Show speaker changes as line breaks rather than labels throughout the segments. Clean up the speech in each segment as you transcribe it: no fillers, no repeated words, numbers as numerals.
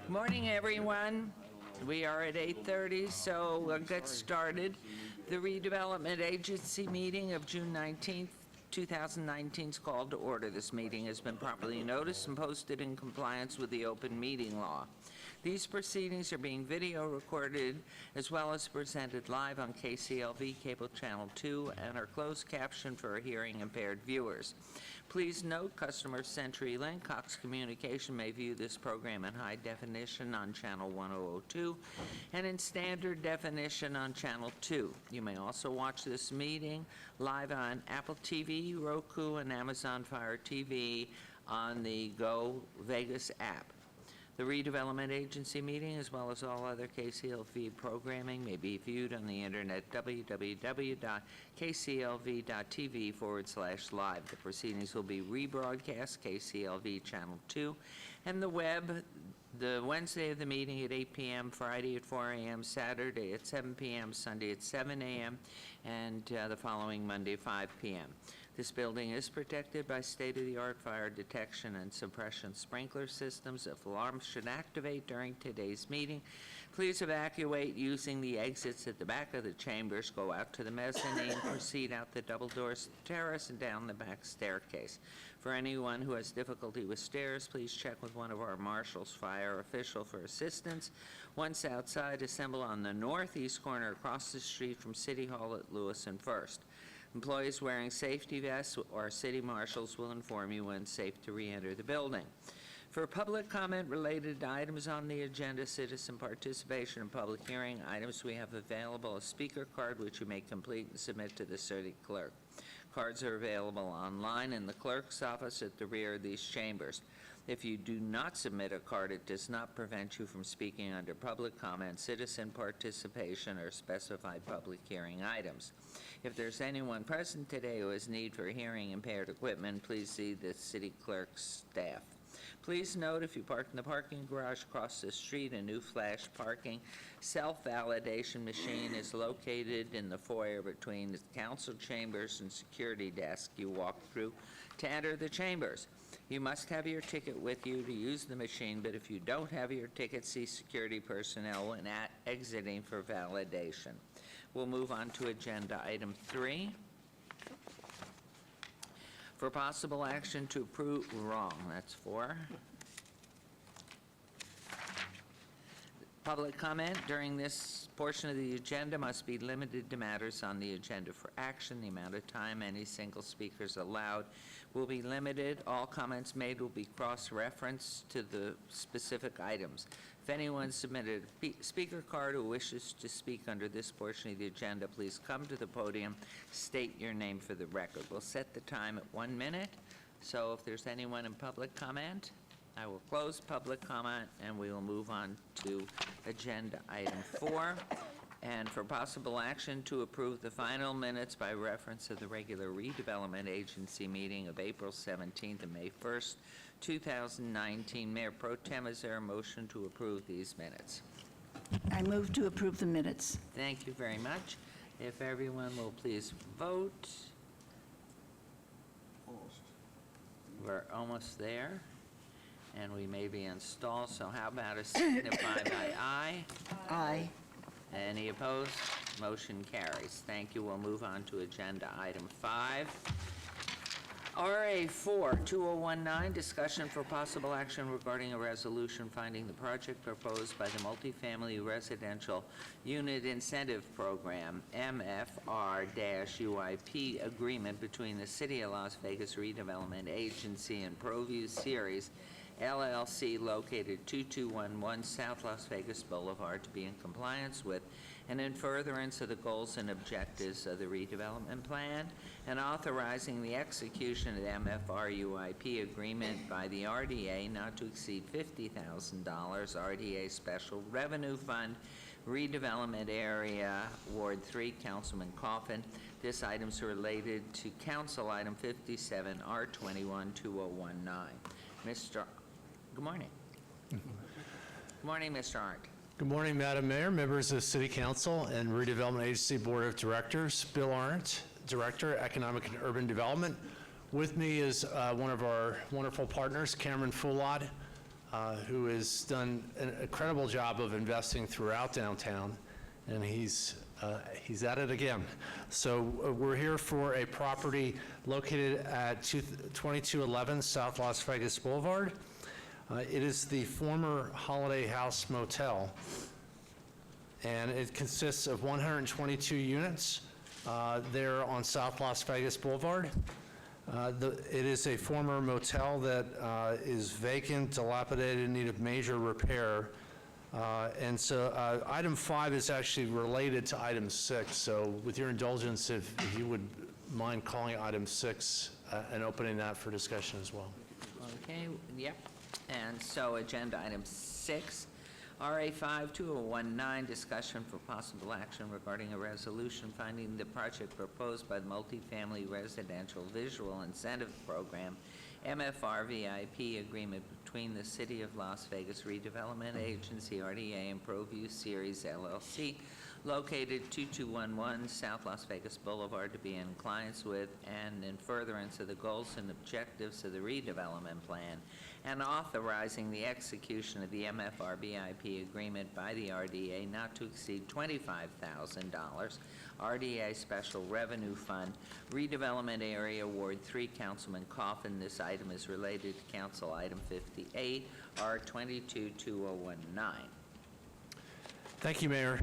Good morning, everyone. We are at 8:30, so we'll get started. The Redevelopment Agency meeting of June 19th, 2019 is called to order. This meeting has been properly noticed and posted in compliance with the open meeting law. These proceedings are being video recorded as well as presented live on KCLV Cable Channel 2 and are closed captioned for hearing impaired viewers. Please note, customers CenturyLink, Cox Communication may view this program in high definition on channel 1002 and in standard definition on channel 2. You may also watch this meeting live on Apple TV, Roku, and Amazon Fire TV on the Go Vegas app. The Redevelopment Agency meeting, as well as all other KCLV programming, may be viewed on the internet, www.kclv.tv/live. The proceedings will be rebroadcast, KCLV Channel 2, and the web, the Wednesday of the meeting at 8 p.m., Friday at 4 a.m., Saturday at 7 p.m., Sunday at 7 a.m., and the following Monday, 5 p.m. This building is protected by state-of-the-art fire detection and suppression sprinkler systems. If alarms should activate during today's meeting, please evacuate using the exits at the back of the chambers. Go out to the mezzanine, proceed out the double doors to the terrace, and down the back staircase. For anyone who has difficulty with stairs, please check with one of our marshals, fire official, for assistance. Once outside, assemble on the northeast corner across the street from City Hall at Lewis and First. Employees wearing safety vests or city marshals will inform you when safe to re-enter the building. For public comment related to items on the agenda, citizen participation and public hearing items, we have available a speaker card which you may complete and submit to the city clerk. Cards are available online in the clerk's office at the rear of these chambers. If you do not submit a card, it does not prevent you from speaking under public comment, citizen participation, or specified public hearing items. If there's anyone present today who has need for hearing impaired equipment, please see the city clerk's staff. Please note, if you park in the parking garage across the street, a new flash parking self-validation machine is located in the foyer between the council chambers and security desk you walk through to enter the chambers. You must have your ticket with you to use the machine, but if you don't have your ticket, see security personnel when exiting for validation. We'll move on to agenda item 3. For possible action to approve, that's 4. Public comment during this portion of the agenda must be limited to matters on the agenda for action. The amount of time any single speaker is allowed will be limited. All comments made will be cross-referenced to the specific items. If anyone submitted a speaker card who wishes to speak under this portion of the agenda, please come to the podium, state your name for the record. We'll set the time at 1 minute. So if there's anyone in public comment, I will close public comment and we will move on to agenda item 4. And for possible action to approve the final minutes by reference to the regular Redevelopment Agency meeting of April 17th and May 1st, 2019. Mayor Pro Tem, is there a motion to approve these minutes?
I move to approve the minutes.
Thank you very much. If everyone will please vote. We're almost there, and we may be installed, so how about a signify by aye?
Aye.
Any opposed? Motion carries. Thank you. We'll move on to agenda item 5. RA 4-2019, discussion for possible action regarding a resolution finding the project proposed by the Multifamily Residential Unit Incentive Program, MFR-UIP agreement between the City of Las Vegas Redevelopment Agency and ProView Series LLC, located 2211 South Las Vegas Boulevard, to be in compliance with and in furtherance of the goals and objectives of the redevelopment plan, and authorizing the execution of the MFR-UIP agreement by the RDA not to exceed $50,000, RDA Special Revenue Fund, Redevelopment Area, Ward 3, Councilman Coffin. This item is related to Council Item 57, R21-2019. Good morning. Good morning, Mr. Arndt.
Good morning, Madam Mayor, members of the City Council and Redevelopment Agency Board of Directors. Bill Arndt, Director, Economic and Urban Development. With me is one of our wonderful partners, Cameron Fulod, who has done an incredible job of investing throughout downtown, and he's at it again. So we're here for a property located at 2211 South Las Vegas Boulevard. It is the former Holiday House Motel, and it consists of 122 units there on South Las Vegas Boulevard. It is a former motel that is vacant, dilapidated, in need of major repair. And so item 5 is actually related to item 6. So with your indulgence, if you would mind calling item 6 and opening that for discussion as well.
Okay, yep. And so agenda item 6, RA 52019, discussion for possible action regarding a resolution finding the project proposed by the Multifamily Residential Visual Incentive Program, MFR VIP agreement between the City of Las Vegas Redevelopment Agency, RDA, and ProView Series LLC, located 2211 South Las Vegas Boulevard, to be in compliance with and in furtherance of the goals and objectives of the redevelopment plan, and authorizing the execution of the MFR VIP agreement by the RDA not to exceed $25,000, RDA Special Revenue Fund, Redevelopment Area Ward 3, Councilman Coffin. This item is related to Council Item 58, R222019.
Thank you, Mayor.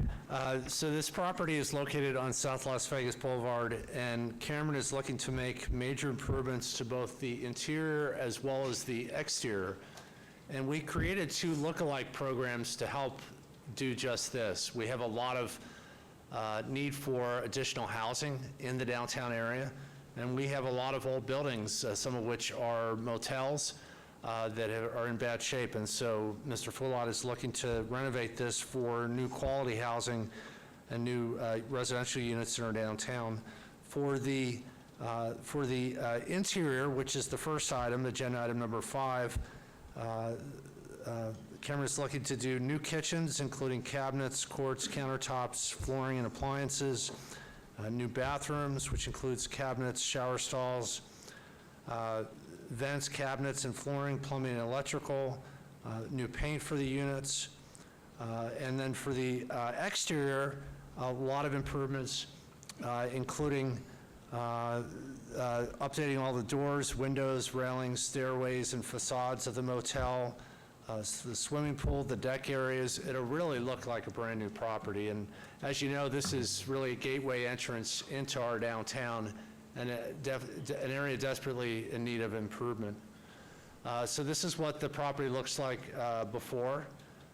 So this property is located on South Las Vegas Boulevard, and Cameron is looking to make major improvements to both the interior as well as the exterior. And we created 2 look-alike programs to help do just this. We have a lot of need for additional housing in the downtown area, and we have a lot of old buildings, some of which are motels, that are in bad shape. And so Mr. Fulott is looking to renovate this for new quality housing and new residential units in our downtown. For the interior, which is the first item, agenda item number 5, Cameron is looking to do new kitchens, including cabinets, quartz, countertops, flooring, and appliances, new bathrooms, which includes cabinets, shower stalls, vents, cabinets, and flooring, plumbing and electrical, new paint for the units. And then for the exterior, a lot of improvements, including updating all the doors, windows, railings, stairways, and facades of the motel, the swimming pool, the deck areas. It'll really look like a brand-new property. And as you know, this is really a gateway entrance into our downtown, and an area desperately in need of improvement. So this is what the property looks like before,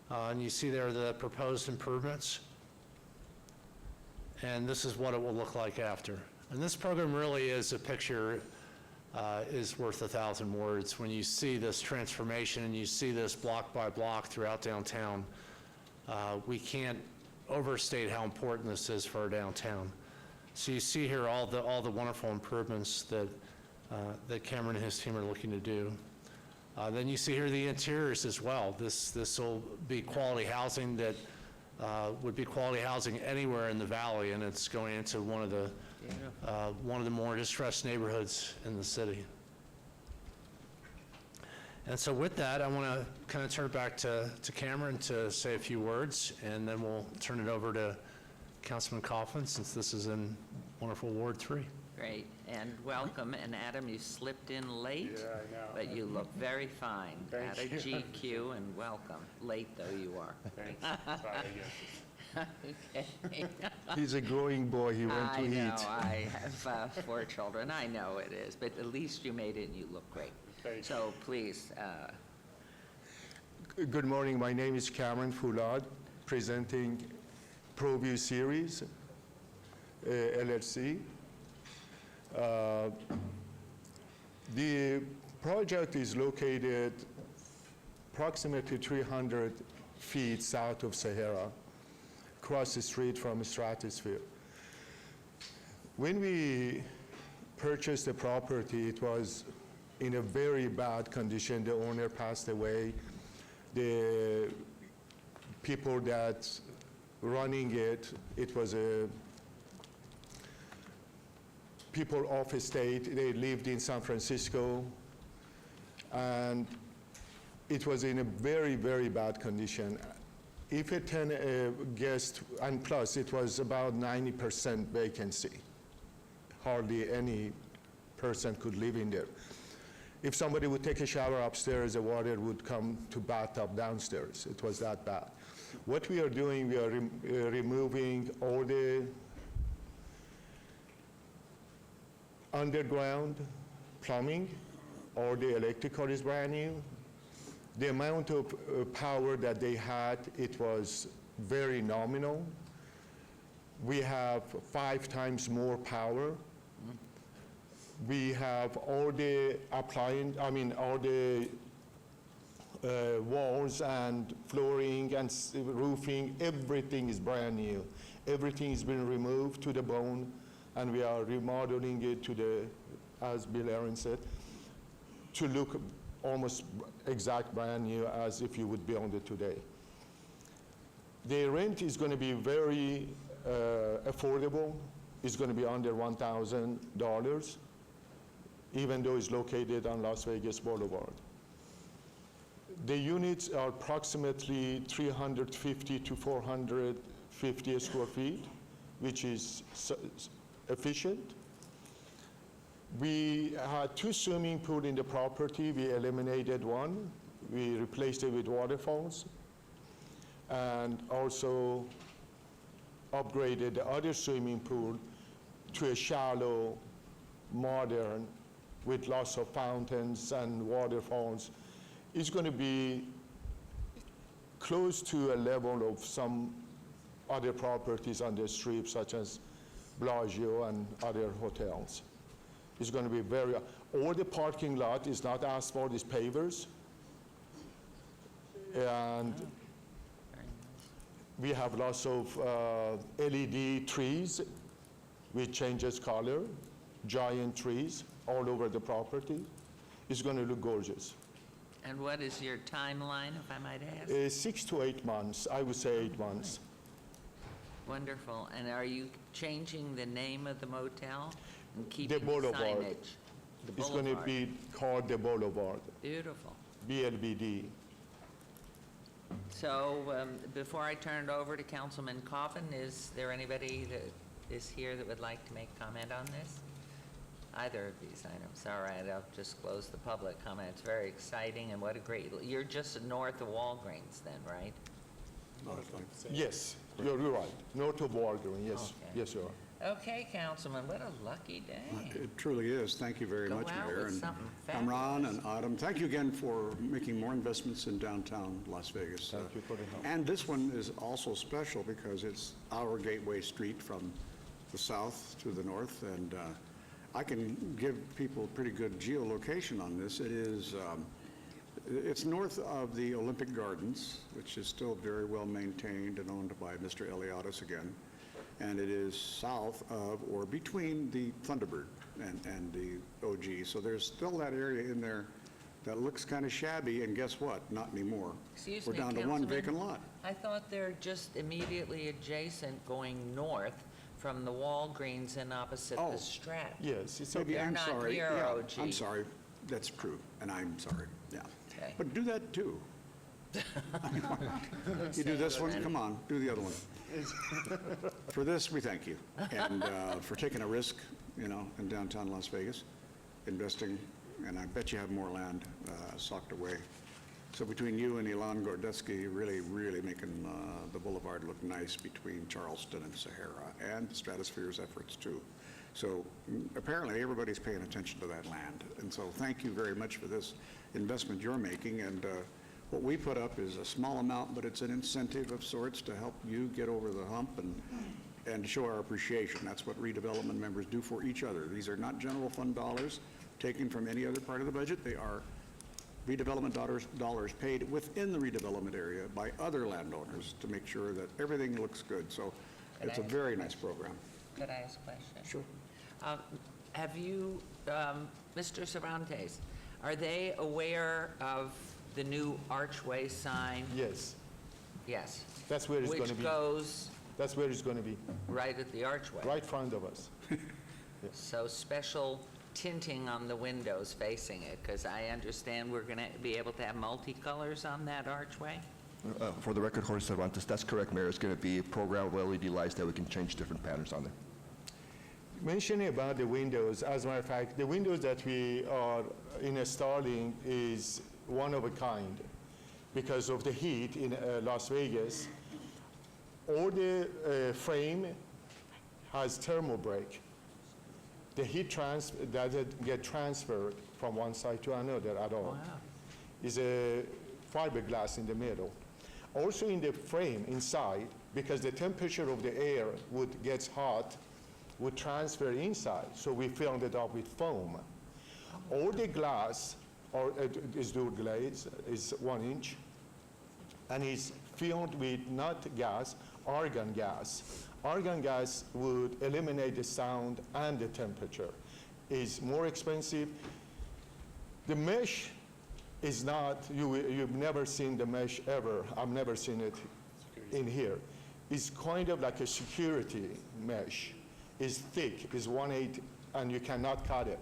and you see there the proposed improvements. And this is what it will look like after. And this program really is a picture is worth 1,000 words. When you see this transformation and you see this block by block throughout downtown, we can't overstate how important this is for our downtown. So you see here all the wonderful improvements that Cameron and his team are looking to do. Then you see here the interiors as well. This will be quality housing that would be quality housing anywhere in the valley, and it's going into one of the more distressed neighborhoods in the city. And so with that, I want to kind of turn it back to Cameron to say a few words, and then we'll turn it over to Councilman Coughlin, since this is in wonderful Ward 3.
Great, and welcome. And Adam, you slipped in late.
Yeah, I know.
But you look very fine.
Thank
At a
you.
GQ, and welcome. Late though you are.
Thanks. Sorry again.
Okay.
He's a growing boy, he went to
I know,
eat.
I have 4 children. I know it is, but at least you made it and you look great.
Thank you.
So please,
Good morning, my name is Cameron Foulard, presenting ProView Series, LLC. The project is located approximately 300 feet south of Sahara, across the street from Stratosphere. When we purchased the property, it was in a very bad condition. The owner passed away. The people that running it was a people off state. They lived in San Francisco, and it was in a very, very bad condition. If a 10 guest, and plus it was about 90% vacancy. Hardly any person could live in there. If somebody would take a shower upstairs, the water would come to bathtub downstairs. It was that bad. What we are doing, we are removing all the underground plumbing, all the electrical is brand new. The amount of power that they had, it was very nominal. We have 5 times more power. We have all the all the walls and flooring and roofing, everything is brand new. Everything has been removed to the bone, and we are remodeling it to the, as Bill Aaron said, to look almost exact brand new as if you would build it today. The rent is going to be very affordable. It's going to be under $1,000, even though it's located on Las Vegas Boulevard. The units are approximately 350 to 450 square feet, which is efficient. We had 2 swimming pools in the property. We eliminated one. We replaced it with waterfalls, and also upgraded the other swimming pool to a shallow, modern, with lots of fountains and waterfalls. It's going to be close to a level of some other properties on the strip, such as Bellagio and other hotels. It's going to be very, all the parking lot is not asphalt, it's pavers. And we have lots of LED trees which changes color, giant trees all over the property. It's going to look gorgeous.
And what is your timeline, if I might ask?
6 to 8 months, I would say 8 months.
Wonderful. And are you changing the name of the motel and keeping
The
the
Boulevard.
signage? The
It's going to
Boulevard.
be called the Boulevard,
Beautiful.
BLBD.
So before I turn it over to Councilman Coffin, is there anybody that is here that would like to make comment on this? Either of these items. All right, I'll just close the public comment. It's very exciting, and what a great, you're just north of Walgreens then, right?
Yes, you're right. North of Walgreens, yes.
Okay.
Yes, you are.
Okay, Councilman, what a lucky day.
It truly is. Thank you very
Go
much,
out
Mayor.
with
And
something
Kamran
fabulous.
and Adam, thank you again for making more investments in downtown Las Vegas.
Thank you for the help.
And this one is also special because it's our gateway street from the south to the north, and I can give people pretty good geolocation on this. It is, it's north of the Olympic Gardens, which is still very well maintained and owned by Mr. Eliadis again. And it is south of or between the Thunderbird and the OG. So there's still that area in there that looks kind of shabby, and guess what? Not anymore.
Excuse
We're
me,
down to one
Councilman.
vacant lot.
I thought they're just immediately adjacent going north from the Walgreens and opposite
Oh.
the Strat.
Yes, it's
Maybe
okay.
I'm
not
sorry.
here,
Yeah,
OG.
I'm sorry. That's true, and I'm sorry. Yeah.
Okay.
But do that too. You do this one, come on, do the other one. For this, we thank you, and for taking a risk, you know, in downtown Las Vegas, investing, and I bet you have more land socked away. So between you and Ilan Gordetsky, really, really making the boulevard look nice between Charleston and Sahara, and Stratosphere's efforts too. So apparently, everybody's paying attention to that land, and so thank you very much for this investment you're making, and what we put up is a small amount, but it's an incentive of sorts to help you get over the hump and show our appreciation. That's what redevelopment members do for each other. These are not general fund dollars taken from any other part of the budget. They are redevelopment dollars paid within the redevelopment area by other landowners to make sure that everything looks good. So it's a very nice program.
Could I ask a question?
Sure.
Have you, Mr. Cervantes, are they aware of the new archway sign?
Yes,
Yes.
that's where it's going to be.
Which goes
That's where it's going to be,
right at the archway.
right in front of us.
So special tinting on the windows facing it? Because I understand we're going to be able to have multicolors on that archway?
For the record, Jorge Cervantes, that's correct, Mayor. It's going to be programmable LED lights that we can change different patterns on there.
Mentioning about the windows, as a matter of fact, the windows that we are installing is one of a kind because of the heat in Las Vegas. All the frame has thermal break. The heat doesn't get transferred from one side to another at all.
Wow.
It's a fiberglass in the middle. Also in the frame inside, because the temperature of the air gets hot, would transfer inside, so we filled it up with foam. All the glass is door glazed, is 1 inch, and is filled with not gas, argon gas. Argon gas would eliminate the sound and the temperature. It's more expensive. The mesh is not, you've never seen the mesh ever. I've never seen it in here. It's kind of like a security mesh. It's thick, it's 1/8, and you cannot cut it.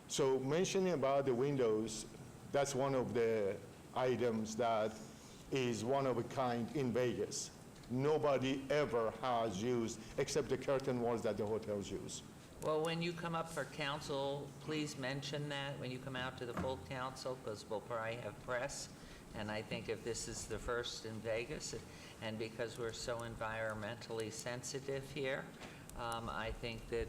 So mentioning about the windows, that's one of the items that is one of a kind in Vegas. Nobody ever has used, except the curtain walls that the hotels use.
Well, when you come up for council, please mention that when you come out to the full council, because we'll probably have press. And I think if this is the first in Vegas, and because we're so environmentally sensitive here, I think that,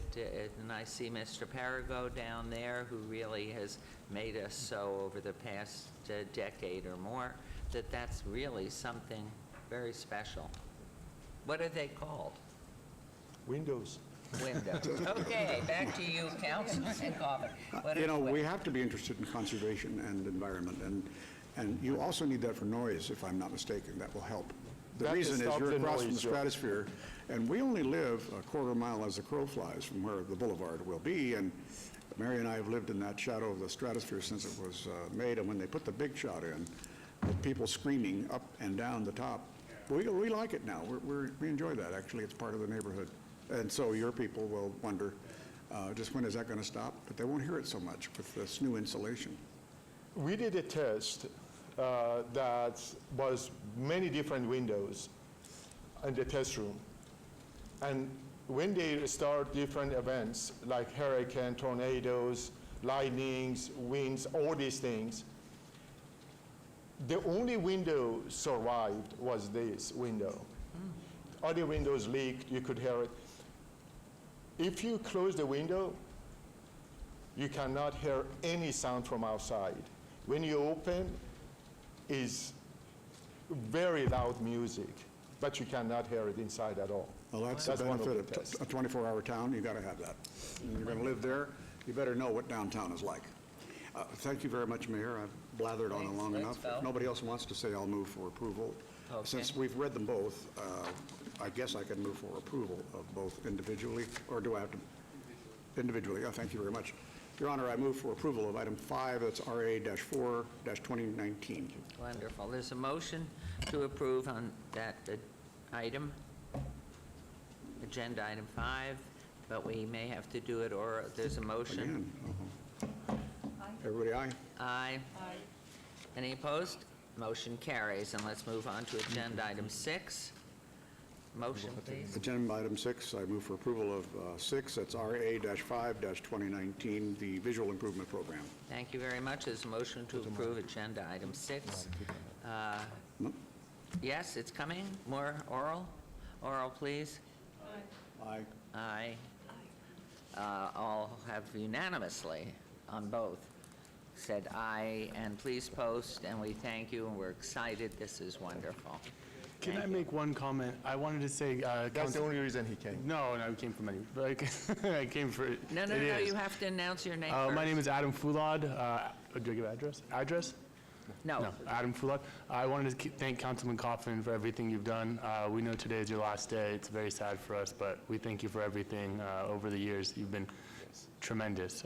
and I see Mr. Parago down there, who really has made us so over the past decade or more, that's really something very special. What are they called?
Windows.
Windows. Okay, back to you, Councilman Coffin. What are
You know,
the
we have to be interested in conservation and environment, and you also need that for noise, if I'm not mistaken. That will help. The
That
reason is
stops
you're
the
across from the
noise, yeah.
stratosphere, and we only live a quarter mile as the crow flies from where the boulevard will be, and Mary and I have lived in that shadow of the stratosphere since it was made, and when they put the big shot in, with people screaming up and down the top, we like it now. We enjoy that, actually. It's part of the neighborhood. And so your people will wonder, just when is that going to stop? But they won't hear it so much with this new insulation.
We did a test that was many different windows in the test room. And when they start different events like hurricane, tornadoes, lightnings, winds, all these things, the only window survived was this window. Other windows leaked, you could hear it. If you close the window, you cannot hear any sound from outside. When you open, is very loud music, but you cannot hear it inside at all.
Well, that's the
one of
benefit
the tests.
of a 24-hour town. You got to have that. And you're going to live there, you better know what downtown is like. Thank you very much, Mayor. I've blathered on it long
Let's
enough.
go.
If nobody else wants to say, I'll move for approval.
Okay.
Since we've read them both, I guess I can move for approval of both individually, or do I have to? Individually. Oh, thank you very much. Your Honor, I move for approval of item 5, that's RA-4-2019.
Wonderful. There's a motion to approve on that item, agenda item 5, but we may have to do it, or there's a motion.
Again. Everybody aye?
Aye. Any opposed? Motion carries. And let's move on to agenda item 6. Motion, please.
Agenda item 6, I move for approval of 6, that's RA-5-2019, the Visual Improvement Program.
Thank you very much. There's a motion to approve agenda item 6.
No?
Yes, it's coming. More oral? Oral, please.
Aye.
Aye. All have unanimously on both said aye, and please post, and we thank you, and we're excited. This is wonderful.
Can I
Thank you.
make one comment? I wanted to say,
That's the only reason he came.
no, I came from any, but I came for.
No,
it is.
you have to announce your name first.
My name is Adam Foulad. Do I give address? Address?
No.
No, Adam Foulad. I wanted to thank Councilman Coffin for everything you've done. We know today is your last day. It's very sad for us, but we thank you for everything over the years. You've been tremendous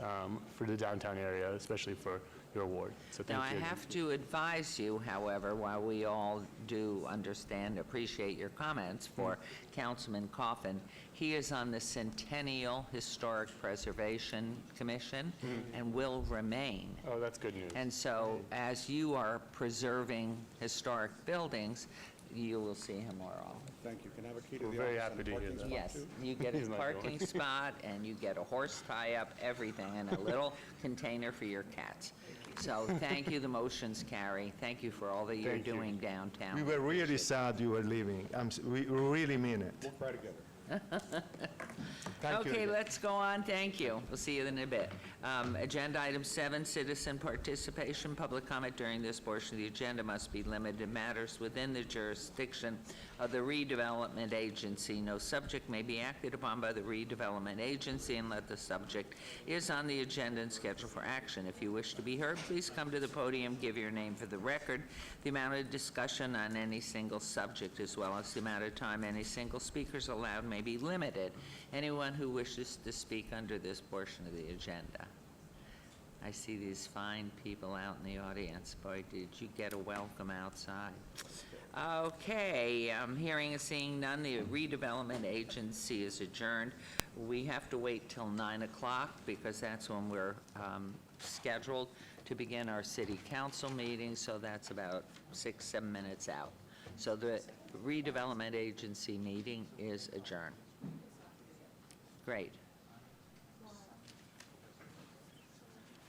for the downtown area, especially for your award. So thank
Now, I
you again.
have to advise you, however, while we all do understand, appreciate your comments for Councilman Coffin, he is on the Centennial Historic Preservation Commission and will remain.
Oh, that's good news.
And so, as you are preserving historic buildings, you will see him more often.
Thank you. Can I have a key to
We're
the
very
office and
happy to hear
parking
that.
spot,
Yes,
too?
you get a
He's not
parking spot, and you get a horse tie-up, everything, and a little container for your cats. So, thank you, the motions carry. Thank you for all that you're
Thank you.
doing downtown.
We were really sad you were leaving. We really mean it.
We'll cry together.
Thank you
Okay,
again.
let's go on, thank you. We'll see you in a bit. Agenda item 7, citizen participation. Public comment during this portion of the agenda must be limited to matters within the jurisdiction of the redevelopment agency. No subject may be acted upon by the redevelopment agency unless the subject is on the agenda and scheduled for action. If you wish to be heard, please come to the podium, give your name for the record. The amount of discussion on any single subject, as well as the amount of time any single speaker is allowed, may be limited. Anyone who wishes to speak under this portion of the agenda. I see these fine people out in the audience. Boy, did you get a welcome outside. Okay, hearing and seeing none, the redevelopment agency is adjourned. We have to wait till 9 o'clock because that's when we're scheduled to begin our city council meeting, so that's about 6-7 minutes out. So the redevelopment agency meeting is adjourned. Great.